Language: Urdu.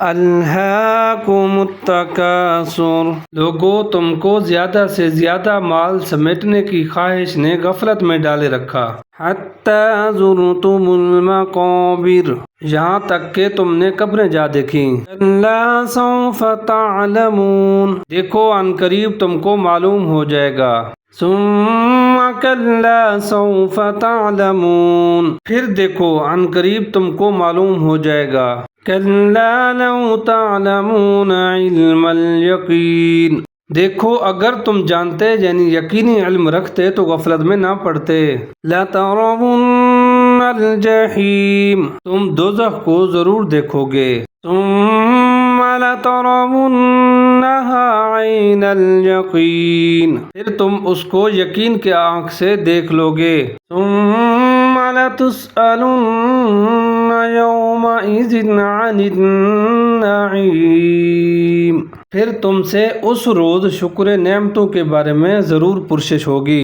الہاکم التکاثر، لوگو تم کو زیادہ سے زیادہ مال سمیٹنے کی خواہش نے غفلت میں ڈالے رکھا، حتی زرتم المقابر، یہاں تک کہ تم نے قبریں جا دیکھیں، کلا سوف تعلمون، دیکھو عن قریب تم کو معلوم ہو جائے گا، ثم کلا سوف تعلمون، پھر دیکھو عن قریب تم کو معلوم ہو جائے گا، کلا لو تعلمون علم الیقین، دیکھو اگر تم جانتے یعنی یقینی علم رکھتے تو غفلت میں نہ پڑتے، لَتَرَوُنَّ الْجَحِيمَ، تم دوزخ کو ضرور دیکھو گے، ثُمَّ لَتَرَوُنَّهَا عَيْنَ الْيَقِينِ، پھر تم اس کو یقین کے آنکھ سے دیکھ لو گے، ثُمَّ لَتُسْأَلُنَّ يَوْمَئِذٍ عَنِ النَّعِيمِ، پھر تم سے اس روز شکر نعمتوں کے بارے میں ضرور پرسش ہوگی۔